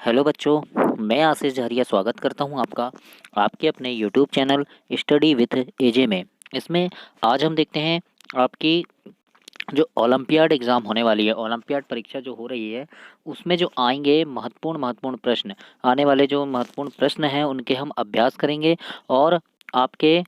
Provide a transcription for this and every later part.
Hello बच्चों, मैं आशीष झारिया स्वागत करता हूं आपका आपके अपने यूट्यूब चैनल स्टडी विथ एजे में। इसमें आज हम देखते हैं आपकी जो ओलंपियाड एग्ज़ाम होने वाली है, ओलंपियाड परीक्षा जो हो रही है, उसमें जो आएंगे महत्वपूर्ण महत्वपूर्ण प्रश्न, आने वाले जो महत्वपूर्ण प्रश्न हैं उनके हम अभ्यास करेंगे। और आपके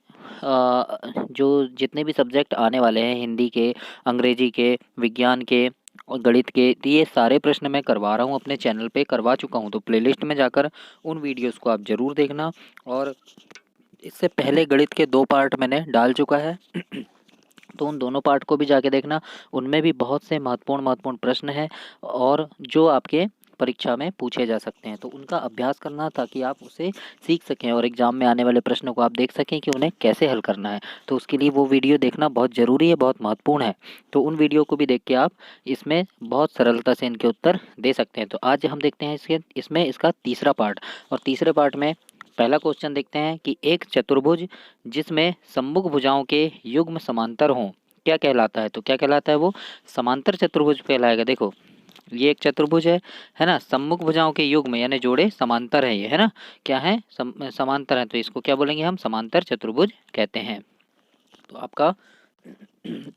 जो जितने भी सब्जेक्ट आने वाले हैं, हिंदी के, अंग्रेजी के, विज्ञान के और गणित के, तो ये सारे प्रश्न मैं करवा रहा हूँ, अपने चैनल पे करवा चुका हूँ। तो प्लेलिस्ट में जाकर उन वीडियोस को आप ज़रूर देखना। और इससे पहले गणित के 2 पार्ट मैंने डाल चुका है तो उन दोनों पार्ट को भी जाके देखना। उनमें भी बहुत से महत्वपूर्ण महत्वपूर्ण प्रश्न हैं और जो आपके परीक्षा में पूछे जा सकते हैं, तो उनका अभ्यास करना ताकि आप उसे सीख सकें और एग्ज़ाम में आने वाले प्रश्नों को आप देख सकें कि उन्हें कैसे हल करना है। तो उसके लिए वो वीडियो देखना बहुत ज़रूरी है, बहुत महत्वपूर्ण है। तो उन वीडियो को भी देख के आप इसमें बहुत सरलता से इनके उत्तर दे सकते हैं। तो आज हम देखते हैं इसमें इसका तीसरा पार्ट। और तीसरे पार्ट में पहला क्वेश्चन देखते हैं कि एक चतुर्भुज जिसमें सम्मुख भुजाओं के युग्म समांतर हों क्या कहलाता है। तो क्या कहलाता है वो? समांतर चतुर्भुज कहलाएगा। देखो, ये एक चतुर्भुज है ना, सम्मुख भुजाओं के युग्म यानी जोड़े समांतर है, ये है ना, क्या है, समांतर है, तो इसको क्या बोलेंगे हम? समांतर चतुर्भुज कहते हैं। तो आपका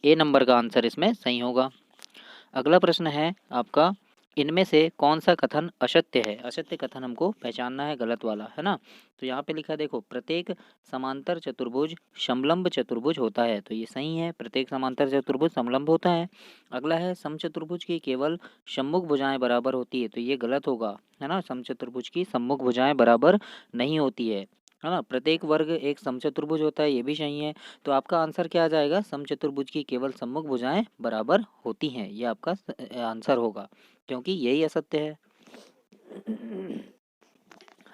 ए नंबर का आंसर इसमें सही होगा। अगला प्रश्न है आपका, इनमें से कौन सा कथन असत्य है? असत्य कथन हमको पहचानना है, गलत वाला, है ना। तो यहाँ पे लिखा है, देखो, प्रत्येक समांतर चतुर्भुज समलंब चतुर्भुज होता है, तो ये सही है, प्रत्येक समांतर चतुर्भुज समलंब होता है। अगला है, समचतुर्भुज की केवल सम्मुख भुजाएं बराबर होती है, तो ये गलत होगा, है ना, समचतुर्भुज की सम्मुख भुजाएं बराबर नहीं होती है ना। प्रत्येक वर्ग एक समचतुर्भुज होता है, ये भी सही है। तो आपका आंसर क्या आ जाएगा? समचतुर्भुज की केवल सम्मुख भुजाएं बराबर होती हैं, ये आपका आंसर होगा, क्योंकि यही असत्य है।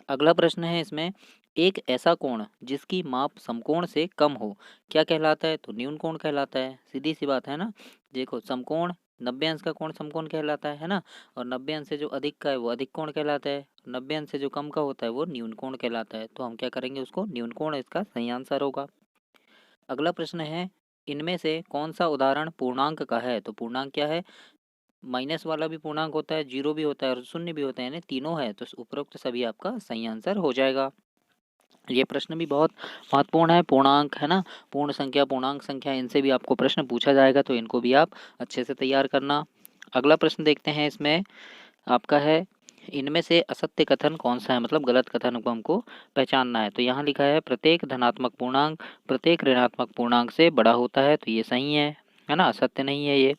अगला प्रश्न है इसमें, एक ऐसा कोण जिसकी माप समकोण से कम हो क्या कहलाता है? तो न्यून कोण कहलाता है, सीधी सी बात है ना। देखो, समकोण 90 अंश का कोण समकोण कहलाता है ना, और 90 अंश से जो अधिक का है वो अधिक कोण कहलाता है, 90 अंश से जो कम का होता है वो न्यून कोण कहलाता है। तो हम क्या करेंगे? उसको न्यून कोण, इसका सही आंसर होगा। अगला प्रश्न है, इनमें से कौन सा उदाहरण पूर्णांक का है? तो पूर्णांक क्या है? माइनस वाला भी पूर्णांक होता है, जीरो भी होता है और शून्य भी होता है, यानी तीनों है। तो उपरोक्त सभी आपका सही आंसर हो जाएगा। ये प्रश्न भी बहुत महत्वपूर्ण है, पूर्णांक, है ना, पूर्ण संख्या, पूर्णांक संख्या, इनसे भी आपको प्रश्न पूछा जाएगा, तो इनको भी आप अच्छे से तैयार करना। अगला प्रश्न देखते हैं, इसमें आपका है, इनमें से असत्य कथन कौन सा है? मतलब गलत कथन को हमको पहचानना है। तो यहाँ लिखा है, प्रत्येक धनात्मक पूर्णांक प्रत्येक ऋणात्मक पूर्णांक से बड़ा होता है, तो ये सही है ना, असत्य नहीं है ये।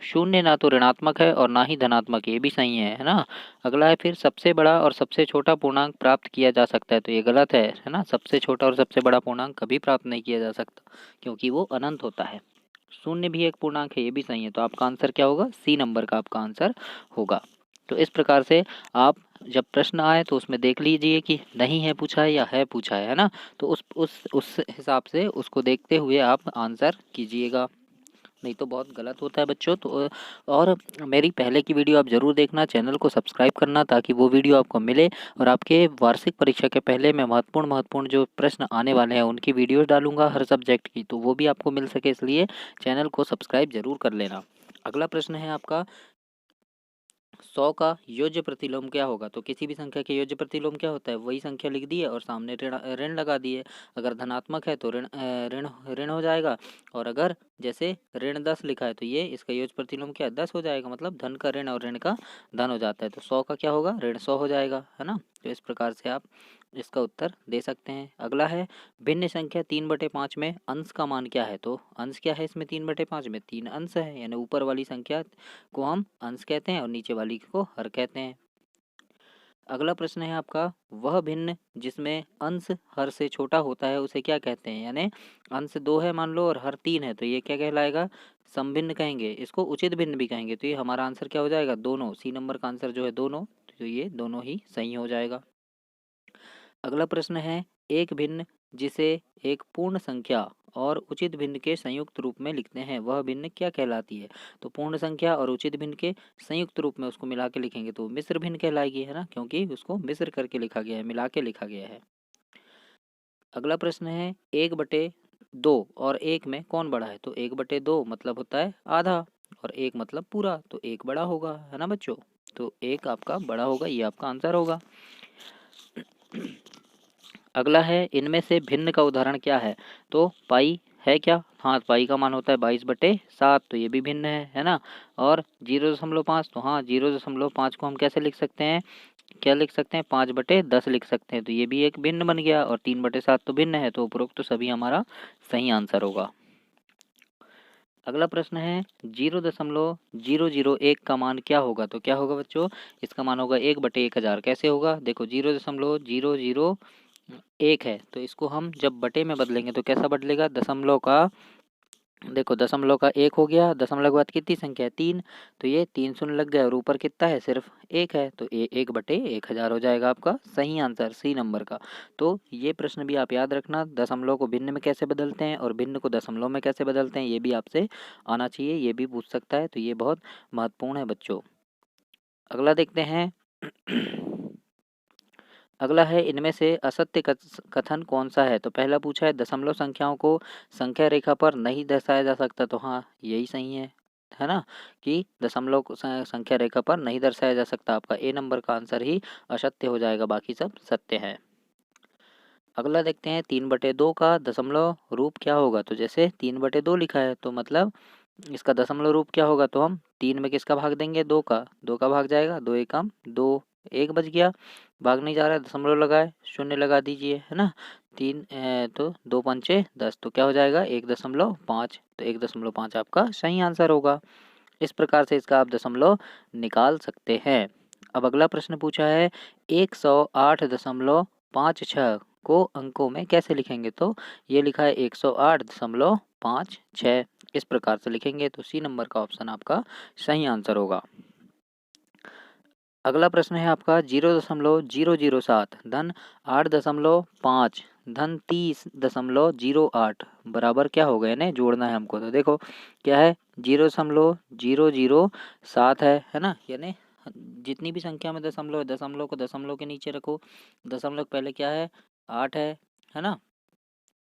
शून्य ना तो ऋणात्मक है और ना ही धनात्मक, ये भी सही है ना। अगला है, फिर सबसे बड़ा और सबसे छोटा पूर्णांक प्राप्त किया जा सकता है, तो ये गलत है ना, सबसे छोटा और सबसे बड़ा पूर्णांक कभी प्राप्त नहीं किया जा सकता, क्योंकि वो अनंत होता है। शून्य भी एक पूर्णांक है, ये भी सही है। तो आपका आंसर क्या होगा? सी नंबर का आपका आंसर होगा। तो इस प्रकार से आप जब प्रश्न आए तो उसमें देख लीजिए कि नहीं है पूछा है या है पूछा है ना। तो उस हिसाब से उसको देखते हुए आप आंसर कीजिएगा, नहीं तो बहुत गलत होता है बच्चों। तो और मेरी पहले की वीडियो आप ज़रूर देखना, चैनल को सब्सक्राइब करना, ताकि वो वीडियो आपको मिले और आपके वार्षिक परीक्षा के पहले मैं महत्वपूर्ण महत्वपूर्ण जो प्रश्न आने वाले हैं उनकी वीडियोस डालूंगा हर सब्जेक्ट की, तो वो भी आपको मिल सके, इसलिए चैनल को सब्सक्राइब जरूर कर लेना। अगला प्रश्न है आपका, 100 का योज्य प्रतिलोम क्या होगा? तो किसी भी संख्या के योज्य प्रतिलोम क्या होता है? वही संख्या लिख दी है और सामने ऋण ऋण लगा दिए। अगर धनात्मक है तो ऋण ऋण हो जाएगा, और अगर जैसे ऋण 10 लिखा है तो ये इसका योज्य प्रतिलोम क्या 10 हो जाएगा, मतलब धन का ऋण और ऋण का धन हो जाता है। तो 100 का क्या होगा? ऋण 100 हो जाएगा, है ना। तो इस प्रकार से आप इसका उत्तर दे सकते हैं। अगला है, भिन्न संख्या 3/5 में अंश का मान क्या है? तो अंश क्या है इसमें? 3/5 में 3 अंश है, यानी ऊपर वाली संख्या को हम अंश कहते हैं और नीचे वाली को हर कहते हैं। अगला प्रश्न है आपका, वह भिन्न जिसमें अंश हर से छोटा होता है उसे क्या कहते हैं? यानी अंश 2 है मान लो और हर 3 है, तो ये क्या कहलाएगा? समभिन्न कहेंगे, इसको उचित भिन्न भी कहेंगे। तो ये हमारा आंसर क्या हो जाएगा? दोनों। सी नंबर का आंसर जो है दोनों, तो ये दोनों ही सही हो जाएगा। अगला प्रश्न है, एक भिन्न जिसे एक पूर्ण संख्या और उचित भिन्न के संयुक्त रूप में लिखते हैं वह भिन्न क्या कहलाती है? तो पूर्ण संख्या और उचित भिन्न के संयुक्त रूप में उसको मिला के लिखेंगे तो मिश्र भिन्न कहलाएगी, है ना, क्योंकि उसको मिश्र करके लिखा गया है, मिला के लिखा गया है। अगला प्रश्न है, 1/2 और 1 में कौन बड़ा है? तो 1/2 मतलब होता है आधा, और 1 मतलब पूरा, तो 1 बड़ा होगा, है ना बच्चों। तो 1 आपका बड़ा होगा, ये आपका आंसर होगा। अगला है इनमें से भिन्न का उदाहरण क्या है? तो पाई है क्या? हाँ, पाई का मान होता है 22/7, तो ये भी भिन्न है ना? और 0.5, तो हाँ 0.5 को हम कैसे लिख सकते हैं? क्या लिख सकते हैं? 5/10 लिख सकते हैं, तो ये भी एक भिन्न बन गया। और 3/7 तो भिन्न है, तो उपरोक्त तो सभी हमारा सही आंसर होगा। अगला प्रश्न है 0.001 का मान क्या होगा? तो क्या होगा बच्चों? इसका मान होगा 1/1000। कैसे होगा? देखो 0.001 है, तो इसको हम जब बटे में बदलेंगे तो कैसा बदलेगा? दशमलव का, देखो दशमलव का 1 हो गया, दशमलव के बाद कितनी संख्या है? 3, तो ये 3 शून्य लग गया और ऊपर कितना है? सिर्फ 1 है, तो 1/1000 हो जाएगा आपका सही आंसर, सी नंबर का। तो ये प्रश्न भी आप याद रखना, दशमलव को भिन्न में कैसे बदलते हैं और भिन्न को दशमलव में कैसे बदलते हैं, ये भी आपसे आना चाहिए, ये भी पूछ सकता है, तो ये बहुत महत्वपूर्ण है बच्चों। अगला देखते हैं। अगला है इनमें से असत्य कथन कौन सा है? तो पहला पूछा है दशमलव संख्याओं को संख्या रेखा पर नहीं दर्शाया जा सकता, तो हाँ यही सही है ना, कि दशमलव को संख्या रेखा पर नहीं दर्शाया जा सकता। आपका ए नंबर का आंसर ही असत्य हो जाएगा, बाकी सब सत्य है। अगला देखते हैं 3/2 का दशमलव रूप क्या होगा? तो जैसे 3/2 लिखा है, तो मतलब इसका दशमलव रूप क्या होगा? तो हम 3 में किसका भाग देंगे? 2 का, 2 का भाग जाएगा, 2 एकम 2, 1 बच गया, भाग नहीं जा रहा है, दशमलव लगाए, शून्य लगा दीजिए, है ना। 3 तो 2 पंचे 10, तो क्या हो जाएगा? 1.5, तो 1.5 आपका सही आंसर होगा। इस प्रकार से इसका आप दशमलव निकाल सकते हैं। अब अगला प्रश्न पूछा है 108.56 को अंकों में कैसे लिखेंगे? तो ये लिखा है 108.56, इस प्रकार से लिखेंगे, तो सी नंबर का ऑप्शन आपका सही आंसर होगा। अगला प्रश्न है आपका 0.007 धन 8.5 धन 30.08 बराबर क्या होगा? यानी जोड़ना है हमको, तो देखो क्या है? 0.007 है ना, यानी जितनी भी संख्या में दशमलव है, दशमलव को दशमलव के नीचे रखो, दशमलव पहले क्या है? 8 है ना,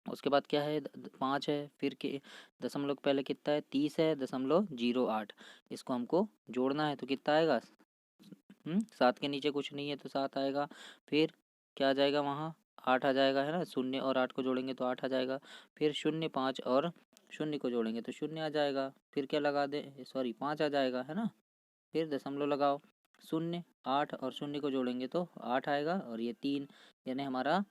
उसके बाद क्या है? 5 है, फिर के दशमलव पहले कितना है? 30 है, 0.08, इसको हमको जोड़ना है, तो कितना आएगा? 7 के नीचे कुछ नहीं है, तो 7 आएगा। फिर क्या आ जाएगा वहाँ? 8 आ जाएगा, है ना, शून्य और 8 को जोड़ेंगे तो 8 आ जाएगा। फिर 0, 5 और शून्य को जोड़ेंगे तो 0 आ जाएगा। फिर क्या लगा दे, सॉरी 5 आ जाएगा, है ना। फिर दशमलव लगाओ, 0, 8 और शून्य को जोड़ेंगे तो 8 आएगा, और ये 3, यानी हमारा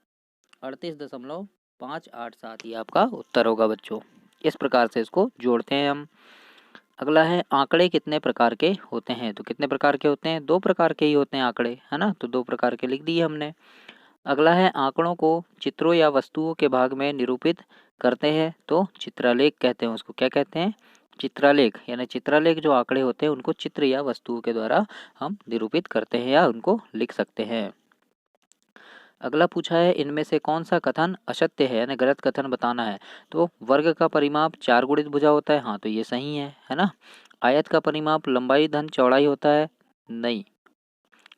38.587 ये आपका उत्तर होगा बच्चों। इस प्रकार से इसको जोड़ते हैं हम। अगला है आंकड़े कितने प्रकार के होते हैं? तो कितने प्रकार के होते हैं? 2 प्रकार के ही होते हैं आंकड़े, है ना, तो 2 प्रकार के लिख दिए हमने। अगला है आंकड़ों को चित्रों या वस्तुओं के भाग में निरूपित करते हैं, तो चित्रालेख कहते हैं उसको। क्या कहते हैं? चित्रालेख, यानी चित्रालेख जो आंकड़े होते हैं उनको चित्र या वस्तुओं के द्वारा हम निरूपित करते हैं या उनको लिख सकते हैं। अगला पूछा है इनमें से कौन सा कथन असत्य है, यानी गलत कथन बताना है? तो वर्ग का परिमाप 4 गुणित भुजा होता है, हाँ तो ये सही है ना। आयत का परिमाप लंबाई धन चौड़ाई होता है, नहीं,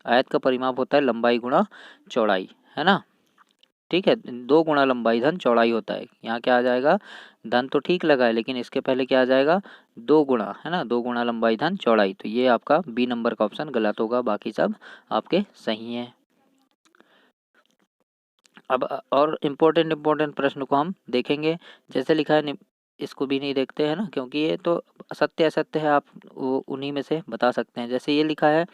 आयत का परिमाप होता है लंबाई गुणा चौड़ाई, है ना। ठीक है, 2 गुणा लंबाई धन चौड़ाई होता है। यहाँ क्या आ जाएगा? धन तो ठीक लगा है, लेकिन इसके पहले क्या आ जाएगा? 2 गुणा, है ना, 2 गुणा लंबाई धन चौड़ाई, तो ये आपका बी नंबर का ऑप्शन गलत होगा, बाकी सब आपके सही हैं। अब और इम्पोर्टेंट प्रश्न को हम देखेंगे। जैसे लिखा है इसको भी नहीं देखते हैं ना, क्योंकि ये तो सत्य असत्य है, आप उन्हीं में से बता सकते हैं। जैसे ये लिखा है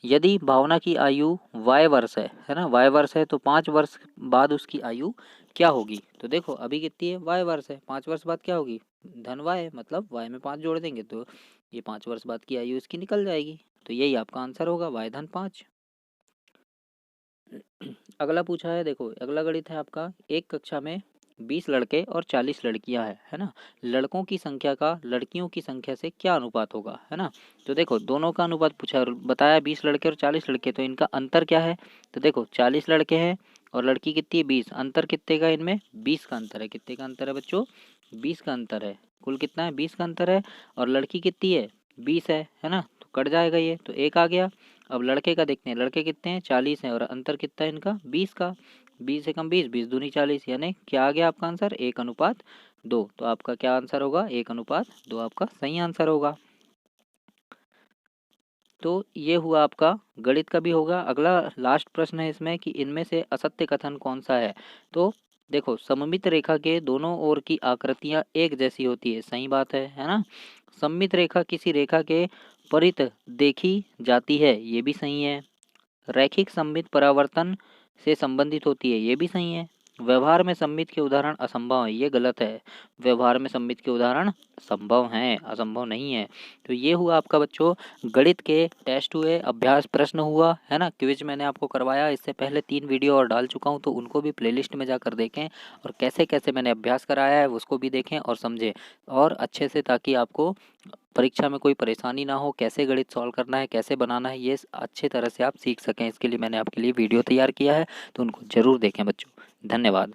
यदि भावना की आयु y वर्ष है ना, y वर्ष है, तो 5 वर्ष बाद उसकी आयु क्या होगी? तो देखो अभी कितनी है? y वर्ष है, 5 वर्ष बाद क्या होगी? धन y, मतलब y में 5 जोड़ देंगे तो ये 5 वर्ष बाद की आयु इसकी निकल जाएगी, तो यही आपका आंसर होगा, y धन 5। अगला पूछा है, देखो अगला गणित है आपका, एक कक्षा में 20 लड़के और 40 लड़कियां हैं, है ना। लड़कों की संख्या का लड़कियों की संख्या से क्या अनुपात होगा, है ना। तो देखो दोनों का अनुपात पूछा है, बताया 20 लड़के और 40 लड़के, तो इनका अंतर क्या है? तो देखो 40 लड़के हैं और लड़की कितनी है? 20, अंतर कितने का इनमें? 20 का अंतर है। कितने का अंतर है बच्चों? 20 का अंतर है। कुल कितना है? 20 का अंतर है, और लड़की कितनी है? 20 है ना, तो कट जाएगा ये, तो 1 आ गया। अब लड़के का देखते हैं, लड़के कितने हैं? 40 हैं, और अंतर कितना है इनका? 20 का। 20 एकम 20, 20 दूनी 40, यानी क्या आ गया आपका आंसर? 1:2। तो आपका क्या आंसर होगा? 1:2 आपका सही आंसर होगा। तो ये हुआ आपका गणित का भी होगा। अगला लास्ट प्रश्न है इसमें कि इनमें से असत्य कथन कौन सा है। तो देखो, सममित रेखा के दोनों ओर की आकृतियां एक जैसी होती है, सही बात है ना। सममित रेखा किसी रेखा के परित देखी जाती है, ये भी सही है। रैखिक सममित परावर्तन से संबंधित होती है, ये भी सही है। व्यवहार में सममित के उदाहरण असंभव है, ये गलत है। व्यवहार में सममित के उदाहरण संभव हैं, असंभव नहीं है। तो ये हुआ आपका बच्चों गणित के टेस्ट हुए, अभ्यास प्रश्न हुआ है ना। क्विज मैंने आपको करवाया, इससे पहले 3 वीडियो और डाल चुका हूँ, तो उनको भी प्लेलिस्ट में जाकर देखें और कैसे कैसे मैंने अभ्यास कराया है उसको भी देखें और समझें और अच्छे से, ताकि आपको परीक्षा में कोई परेशानी ना हो। कैसे गणित सॉल्व करना है, कैसे बनाना है, ये अच्छे तरह से आप सीख सकें। इसके लिए मैंने आपके लिए वीडियो तैयार किया है, तो उनको ज़रूर देखें बच्चों। धन्यवाद।